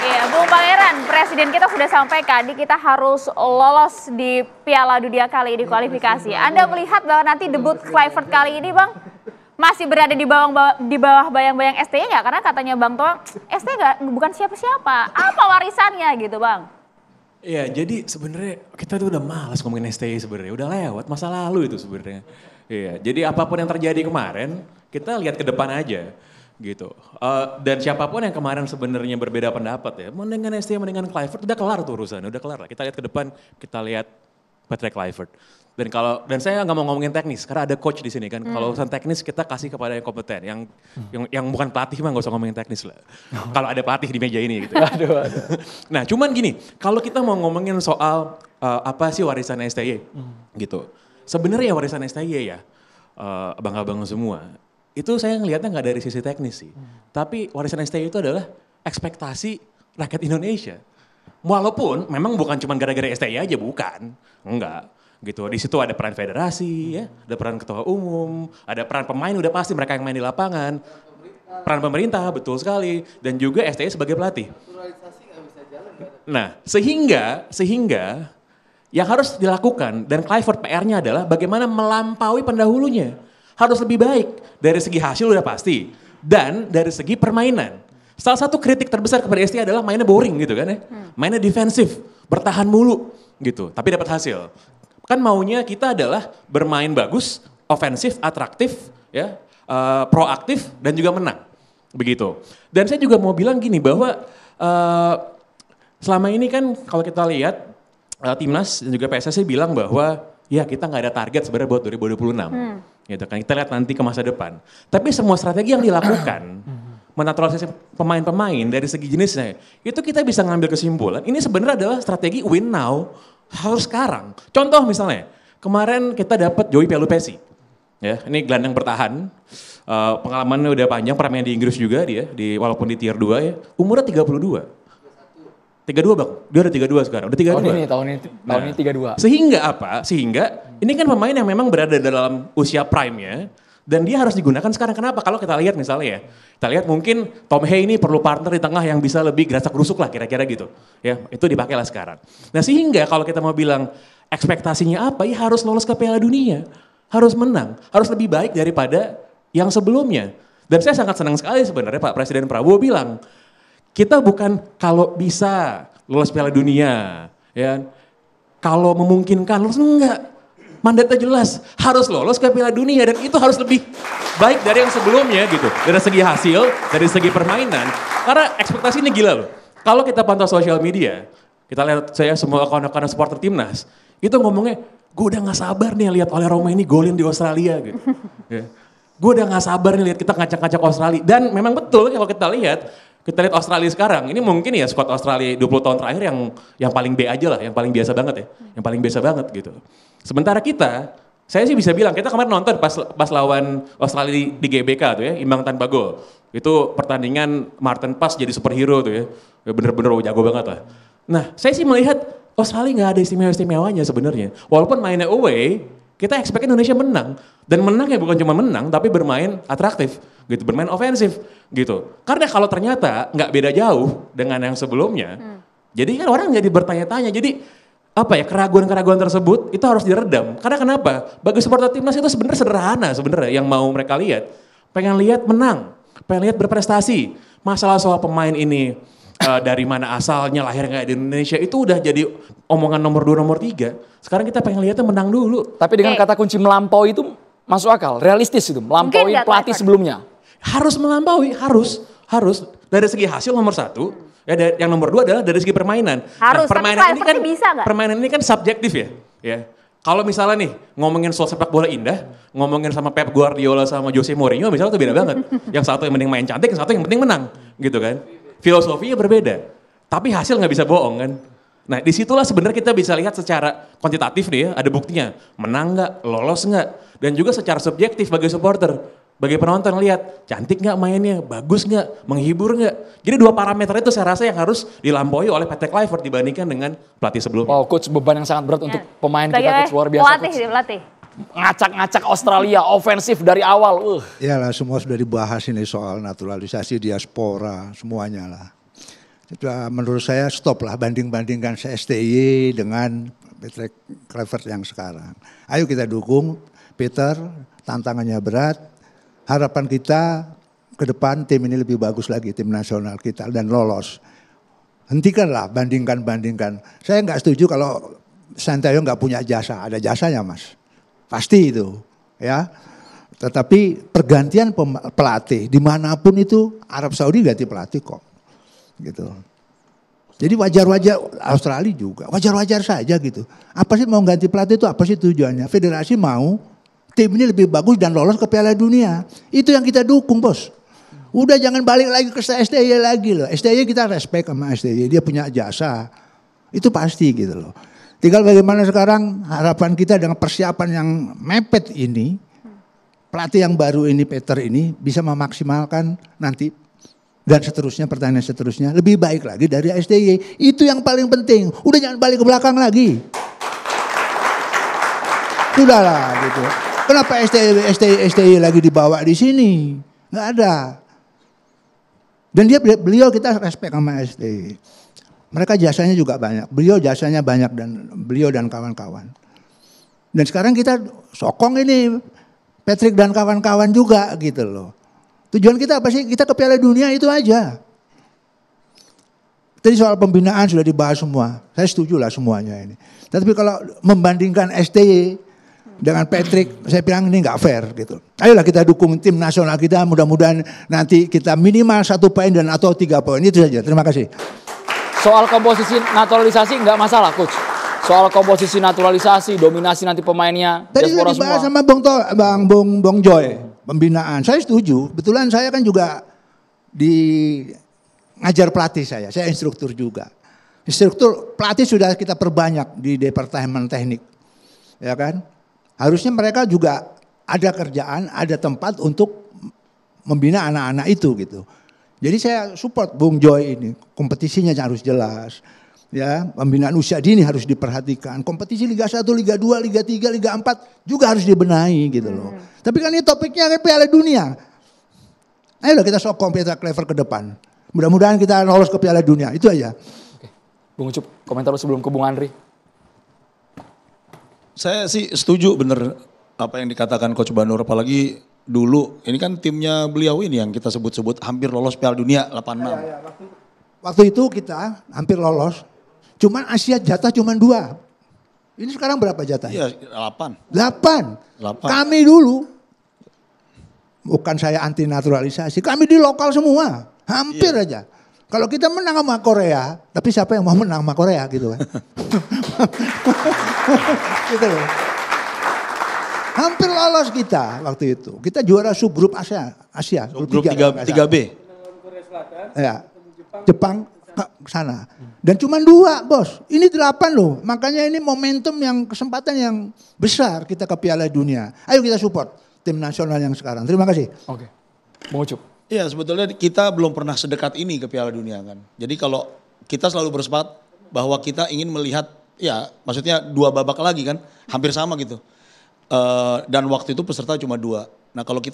Iya, Bung Pangeran, Presiden kita sudah sampaikan kita harus lolos di Piala Dunia kali ini kualifikasi. Anda melihat bahwa nanti debut Kluivert kali ini, Bang, masih berada di bawah bayang-bayang STY nggak? Karena katanya Bang Toel, STY bukan siapa-siapa. Apa warisannya gitu, Bang? Iya, jadi sebenarnya kita tuh udah malas ngomongin STY sebenarnya, udah lewat masa lalu itu sebenarnya. Iya, jadi apapun yang terjadi kemarin, kita lihat ke depan aja. Gitu. Dan siapapun yang kemarin sebenarnya berbeda pendapat ya, mendingan STY mendingan Kluivert udah kelar tuh urusannya, udah kelar lah. Kita lihat ke depan, kita lihat Patrick Kluivert. Dan saya nggak mau ngomongin teknis karena ada coach di sini kan. Kalau urusan teknis kita kasih kepada yang kompeten, yang bukan pelatih mah nggak usah ngomongin teknis lah. Kalau ada pelatih di meja ini gitu. Aduh. Nah, cuman gini, kalau kita mau ngomongin soal apa sih warisan STY gitu. Sebenarnya warisan STY ya, abang-abang semua. Itu saya ngelihatnya nggak dari sisi teknis sih. Tapi warisan STY itu adalah ekspektasi rakyat Indonesia. Walaupun memang bukan cuma gara-gara STY aja, bukan. Enggak. Gitu. Di situ ada peran federasi, ya, ada peran ketua umum, ada peran pemain udah pasti mereka yang main di lapangan. Peran pemerintah, betul sekali. Dan juga STY sebagai pelatih. Nah, sehingga yang harus dilakukan dan Kluivert PR-nya adalah bagaimana melampaui pendahulunya. Harus lebih baik dari segi hasil udah pasti dan dari segi permainan. Salah satu kritik terbesar kepada STY adalah mainnya boring gitu kan ya. Mainnya defensif, bertahan mulu gitu, tapi dapat hasil. Kan maunya kita adalah bermain bagus, ofensif, atraktif, ya, proaktif dan juga menang. Begitu. Dan saya juga mau bilang gini bahwa selama ini kan kalau kita lihat Timnas dan juga PSSI bilang bahwa ya kita nggak ada target sebenarnya buat 2026. Gitu kan, kita lihat nanti ke masa depan. Tapi semua strategi yang dilakukan, menaturalisasi pemain-pemain dari segi jenisnya, itu kita bisa ngambil kesimpulan, ini sebenarnya adalah strategi win now, harus sekarang. Contoh misalnya, kemarin kita dapat Joey Pelupessy. Ya, ini gelandang bertahan, pengalamannya udah panjang, pernah main di Inggris juga dia, walaupun di tier 2 ya, umurnya 32. 32 bang, dia udah 32 sekarang, udah 32. Tahun ini 32. Sehingga apa? Sehingga ini kan pemain yang memang berada dalam usia prime-nya dan dia harus digunakan sekarang. Kenapa? Kalau kita lihat misalnya ya, kita lihat mungkin Tom Hay ini perlu partner di tengah yang bisa lebih gerasak-gerusuk lah kira-kira gitu. Ya, itu dipakai lah sekarang. Nah sehingga kalau kita mau bilang ekspektasinya apa, ya harus lolos ke Piala Dunia. Harus menang, harus lebih baik daripada yang sebelumnya. Dan saya sangat senang sekali sebenarnya Pak Presiden Prabowo bilang, kita bukan kalau bisa lolos Piala Dunia, ya. Kalau memungkinkan lolos, enggak. Mandatnya jelas, harus lolos ke Piala Dunia dan itu harus lebih baik dari yang sebelumnya gitu. Dari segi hasil, dari segi permainan. Karena ekspektasi ini gila loh. Kalau kita pantau sosial media, kita lihat saya semua kawan-kawan supporter Timnas, itu ngomongnya, gue udah gak sabar nih lihat Oleh Roma ini golin di Australia gitu. Ya. Gue udah gak sabar nih lihat kita ngacak-ngacak Australia. Dan memang betul kalau kita lihat Australia sekarang, ini mungkin ya skuad Australia 20 tahun terakhir yang paling B aja lah, yang paling biasa banget ya. Yang paling biasa banget gitu. Sementara kita, saya sih bisa bilang, kita kemarin nonton pas lawan Australia di GBK tuh ya, imbang tanpa gol. Itu pertandingan Martin Paes jadi superhero tuh ya, bener-bener jago banget lah. Nah saya sih melihat Australia gak ada istimewa-istimewanya sebenarnya. Walaupun mainnya away, kita expect Indonesia menang. Dan menangnya bukan cuma menang, tapi bermain atraktif, gitu, bermain ofensif, gitu. Karena kalau ternyata nggak beda jauh dengan yang sebelumnya, jadi kan orang jadi bertanya-tanya. Jadi apa ya, keraguan-keraguan tersebut itu harus diredam. Karena kenapa? Bagi supporter Timnas itu sebenarnya sederhana sebenarnya yang mau mereka lihat. Pengen lihat menang, pengen lihat berprestasi. Masalah soal pemain ini dari mana asalnya, lahir nggak di Indonesia, itu udah jadi omongan nomor 2, nomor 3. Sekarang kita pengen lihatnya menang dulu. Tapi dengan kata kunci melampaui itu masuk akal, realistis itu, melampaui pelatih sebelumnya. Harus melampaui, harus. Dari segi hasil nomor 1, ya, yang nomor 2 adalah dari segi permainan. Harus, permainan tapi bisa nggak? Permainan ini kan subjektif ya. Kalau misalnya nih ngomongin soal sepak bola indah, ngomongin sama Pep Guardiola sama Jose Mourinho misalnya itu beda banget. Yang satu yang penting main cantik, yang satu yang penting menang, gitu kan. Filosofinya berbeda, tapi hasil nggak bisa bohong kan. Nah disitulah sebenarnya kita bisa lihat secara kuantitatif nih ya, ada buktinya. Menang nggak, lolos nggak, dan juga secara subjektif bagi supporter, bagi penonton lihat cantik nggak mainnya, bagus nggak, menghibur nggak. Jadi 2 parameter itu saya rasa yang harus dilampaui oleh Patrick Kluivert dibandingkan dengan pelatih sebelumnya. Oh coach, beban yang sangat berat untuk pemain kita, coach, luar biasa. Pelatih. Ngacak-ngacak Australia, ofensif dari awal. Iyalah, semua sudah dibahas ini soal naturalisasi, diaspora, semuanya lah. menurut saya stop lah banding-bandingkan STY dengan Patrick Kluivert yang sekarang. Ayo kita dukung Peter, tantangannya berat. Harapan kita ke depan tim ini lebih bagus lagi, tim nasional kita, dan lolos. Hentikanlah bandingkan. Saya nggak setuju kalau Sintayong nggak punya jasa, ada jasanya Mas. Pasti itu, ya. Tetapi pergantian pelatih dimanapun itu Arab Saudi ganti pelatih kok, gitu. Jadi wajar-wajar, Australia juga wajar-wajar saja gitu. Apa sih mau ganti pelatih itu, apa sih tujuannya? Federasi mau tim ini lebih bagus dan lolos ke Piala Dunia. Itu yang kita dukung, Bos. Udah jangan balik lagi ke STY lagi loh. STY kita respect sama STY, dia punya jasa. Itu pasti gitu loh. Tinggal bagaimana sekarang harapan kita dengan persiapan yang mepet ini, pelatih yang baru ini, Peter ini bisa memaksimalkan nanti dan seterusnya, pertandingan seterusnya lebih baik lagi dari STY. Itu yang paling penting. Udah jangan balik ke belakang lagi. Sudahlah gitu. Kenapa STY lagi dibawa di sini? Nggak ada. Dan beliau kita respect sama STY. Mereka jasanya juga banyak. Beliau jasanya banyak dan beliau dan kawan-kawan. Dan sekarang kita sokong ini Patrick dan kawan-kawan juga gitu loh. Tujuan kita apa sih? Kita ke Piala Dunia itu aja. Tadi soal pembinaan sudah dibahas semua. Saya setuju lah semuanya ini. Tapi kalau membandingkan STY dengan Patrick, saya bilang ini nggak fair gitu. Ayolah kita dukung tim nasional kita, mudah-mudahan nanti kita minimal 1 poin dan atau 3 poin. Itu saja, terima kasih. Soal komposisi naturalisasi nggak masalah, Coach. Soal komposisi naturalisasi, dominasi nanti pemainnya, tadi sudah dibahas sama Bung Joy, pembinaan. Saya setuju, kebetulan saya kan juga ngajar pelatih saya instruktur juga. Instruktur pelatih sudah kita perbanyak di Departemen Teknik, ya kan? Harusnya mereka juga ada kerjaan, ada tempat untuk membina anak-anak itu gitu. Jadi saya support Bung Joy ini, kompetisinya harus jelas. Ya, pembinaan usia dini harus diperhatikan. Kompetisi Liga 1, Liga 2, Liga 3, Liga 4 juga harus dibenahi gitu loh. Tapi kan ini topiknya kan Piala Dunia. Ayo kita sokong Peter Kluivert ke depan. Mudah-mudahan kita lolos ke Piala Dunia, itu aja. Oke. Bung Ucup, komentar lu sebelum ke Bung Andri. Saya sih setuju bener apa yang dikatakan Coach Banur, apalagi dulu ini kan timnya beliau ini yang kita sebut-sebut hampir lolos Piala Dunia 86. Ya, waktu itu kita hampir lolos, cuman Asia jatah cuman 2. Ini sekarang berapa jatah? Iya 8. Kami dulu, bukan saya anti naturalisasi, kami di lokal semua, hampir aja. Kalau kita menang sama Korea, tapi siapa yang mau menang sama Korea gitu kan? Gitu loh. Hampir lolos kita waktu itu. Kita juara subgrup Asia. Subgrup 3B. Ya, Jepang ke sana. Dan cuma 2 bos. Ini 8 loh. Makanya ini momentum yang kesempatan yang besar kita ke Piala Dunia. Ayo kita support tim nasional yang sekarang. Terima kasih. Oke. Bung Ucup. Iya sebetulnya kita belum pernah sedekat ini ke Piala Dunia kan. Jadi kalau kita selalu bersepakat bahwa kita ingin melihat, ya maksudnya 2 babak lagi kan, hampir sama gitu. Dan waktu itu peserta cuma 2. Nah kalau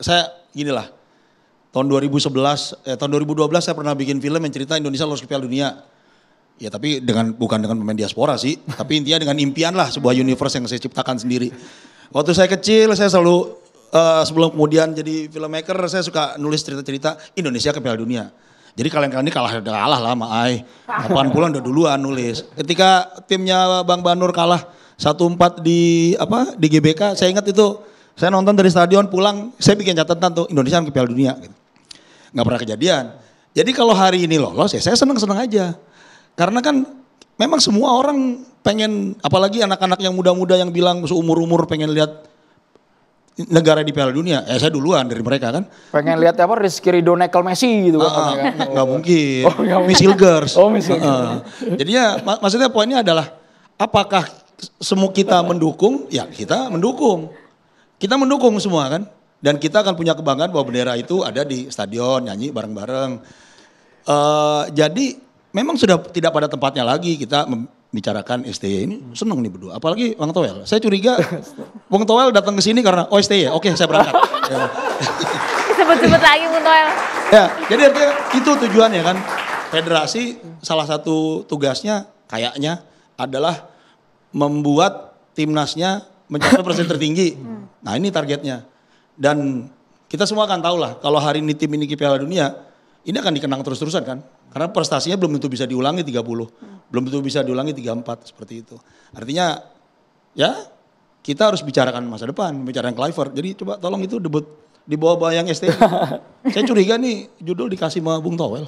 saya ginilah, tahun 2012 saya pernah bikin film yang cerita Indonesia lolos ke Piala Dunia. Ya tapi bukan dengan pemain diaspora sih, tapi intinya dengan impian lah, sebuah universe yang saya ciptakan sendiri. Waktu saya kecil saya selalu sebelum kemudian jadi filmmaker saya suka nulis cerita-cerita Indonesia ke Piala Dunia. Jadi kalian ini kalah lah sama Ai. 80-an udah duluan nulis. Ketika timnya Bang Banur kalah 1-4 di GBK, saya ingat itu saya nonton dari stadion pulang, saya bikin catatan tuh Indonesia ke Piala Dunia gitu. Nggak pernah kejadian. Jadi kalau hari ini lolos ya saya senang-senang aja. Karena kan memang semua orang pengen, apalagi anak-anak yang muda-muda yang bilang seumur-umur pengen lihat negara di Piala Dunia, saya duluan dari mereka kan. Pengen lihat apa Rizky Ridho nekel Messi gitu kan. Nggak mungkin, Misil Girls. Jadinya maksudnya poinnya adalah apakah semua kita mendukung, ya kita mendukung. Kita mendukung semua kan. Dan kita akan punya kebanggaan bahwa bendera itu ada di stadion, nyanyi bareng-bareng. Jadi memang sudah tidak pada tempatnya lagi kita bicarakan STY ini. Seneng nih berdua, apalagi Bang Toel. Saya curiga Bang Toel datang ke sini karena STY, oke saya berangkat. Sebut-sebut lagi Bang Toel. Ya, jadi artinya itu tujuannya kan. federasi salah satu tugasnya kayaknya adalah membuat timnasnya mencapai prestasi tertinggi. Nah ini targetnya. Dan kita semua akan tahu lah kalau hari ini tim ini ke Piala Dunia, ini akan dikenang terus-terusan kan. Karena prestasinya belum tentu bisa diulangi 30. Belum tentu bisa diulangi 34 seperti itu. Artinya ya kita harus bicarakan masa depan, bicarakan Kluivert. Jadi coba tolong itu debut di bawah bayang STI. Saya curiga nih judul dikasih sama Bung Towel.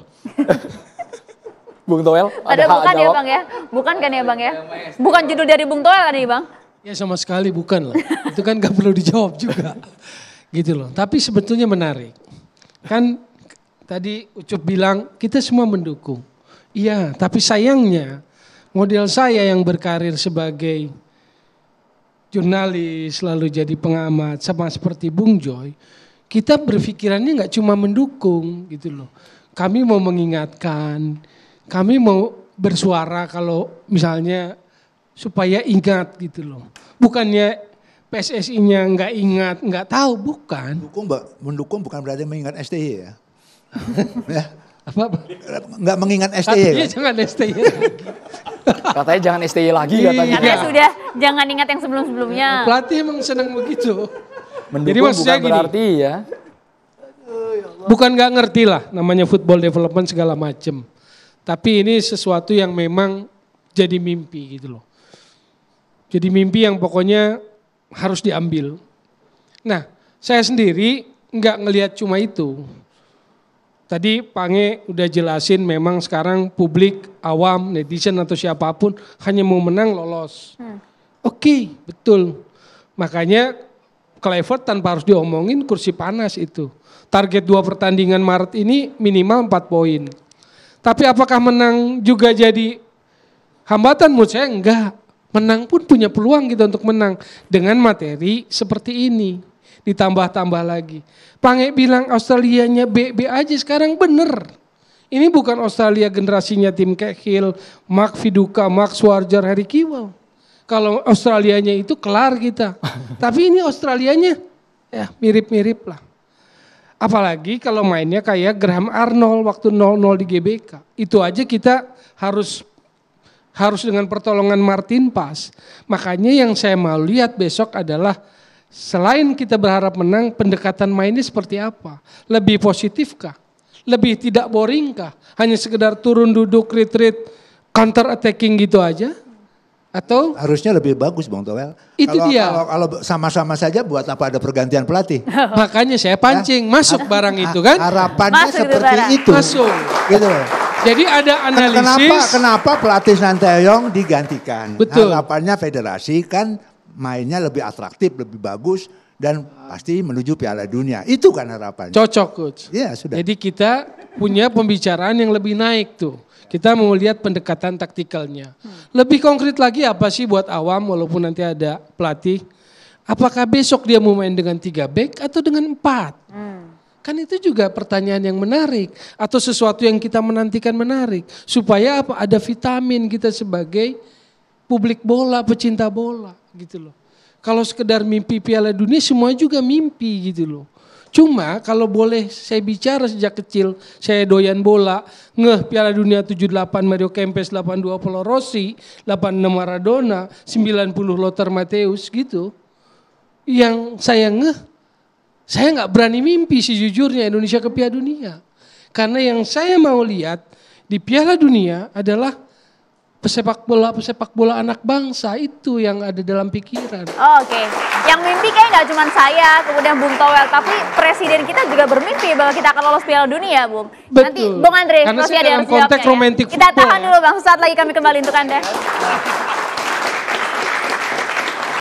Bung Toel, Ada bukan ya Bang ya? Bukan kan ya Bang ya? Bukan judul dari Bung Toel kan ya Bang? Ya sama sekali bukan lah. Itu kan gak perlu dijawab juga. Gitu loh. Tapi sebetulnya menarik. Kan tadi Ucup bilang kita semua mendukung. Iya, tapi sayangnya model saya yang berkarir sebagai jurnalis, lalu jadi pengamat, sama seperti Bung Joy, kita berpikirannya gak cuma mendukung gitu loh. Kami mau mengingatkan, kami mau bersuara kalau misalnya supaya ingat gitu loh. Bukannya PSSI-nya nggak ingat, nggak tahu, bukan. Mendukung bukan berarti mengingat STY ya. Ya. Apa? Nggak mengingat STY Iya kan? jangan STY. katanya jangan STY lagi katanya. Karena sudah jangan ingat yang sebelum-sebelumnya. Pelatih emang senang begitu. Mendukung Jadi maksudnya bukan gini, berarti ya. bukan nggak ngerti lah namanya football development segala macem. Tapi ini sesuatu yang memang jadi mimpi gitu loh. Jadi mimpi yang pokoknya harus diambil. Nah, saya sendiri nggak ngelihat cuma itu. Tadi Pange udah jelasin memang sekarang publik, awam, netizen atau siapapun hanya mau menang lolos. Oke, betul. Makanya Kluivert tanpa harus diomongin kursi panas itu. Target 2 pertandingan Maret ini minimal 4 poin. Tapi apakah menang juga jadi hambatan? Menurut saya enggak. Menang pun punya peluang kita untuk menang dengan materi seperti ini. Ditambah-tambah lagi. Pange bilang Australianya B aja sekarang bener. Ini bukan Australia generasinya Tim Cahill, Mark Viduka, Mark Schwarzer, Harry Kewell. Kalau Australianya itu kelar kita. Tapi ini Australianya ya mirip-mirip lah. Apalagi kalau mainnya kayak Graham Arnold waktu 0-0 di GBK. Itu aja kita harus dengan pertolongan Martin Pas. Makanya yang saya mau lihat besok adalah selain kita berharap menang, pendekatan mainnya seperti apa? Lebih positifkah? Lebih tidak boringkah? Hanya sekedar turun duduk, retreat, counter attacking gitu aja? Atau Harusnya lebih bagus Bang Towel. Itu dia. Kalau sama-sama saja buat apa ada pergantian pelatih? makanya saya pancing masuk barang itu kan? Harapannya Masuk itu seperti barang. itu. Masuk. Gitu. Jadi ada analisis. Kenapa pelatih Santayong digantikan? Betul. Harapannya federasi kan mainnya lebih atraktif, lebih bagus dan pasti menuju Piala Dunia. Itu kan harapannya. Cocok coach. Iya sudah. Jadi kita punya pembicaraan yang lebih naik tuh. Kita mau lihat pendekatan taktikalnya. Lebih konkret lagi apa sih buat awam walaupun nanti ada pelatih. Apakah besok dia mau main dengan 3 back atau dengan 4? Kan itu juga pertanyaan yang menarik. Atau sesuatu yang kita menantikan menarik. Supaya apa? Ada vitamin kita sebagai publik bola, pecinta bola gitu loh. Kalau sekedar mimpi Piala Dunia semua juga mimpi gitu loh. Cuma kalau boleh saya bicara sejak kecil, saya doyan bola, Piala Dunia 78 Mario Kempes, 82 Paolo Rossi, 86 Maradona, 90 Lothar Matthäus gitu. Yang saya nggak berani mimpi sejujurnya Indonesia ke Piala Dunia. Karena yang saya mau lihat di Piala Dunia adalah pesepak bola anak bangsa itu yang ada dalam pikiran. Oke. Yang mimpi kayak nggak cuma saya, kemudian Bung Towel, tapi presiden kita juga bermimpi bahwa kita akan lolos Piala Dunia, Bung. Betul. Nanti Bung Andre, Karena masih saya ada dalam yang konteks romantic Kita football tahan ya. dulu Bang, saat lagi kami kembali untuk Anda.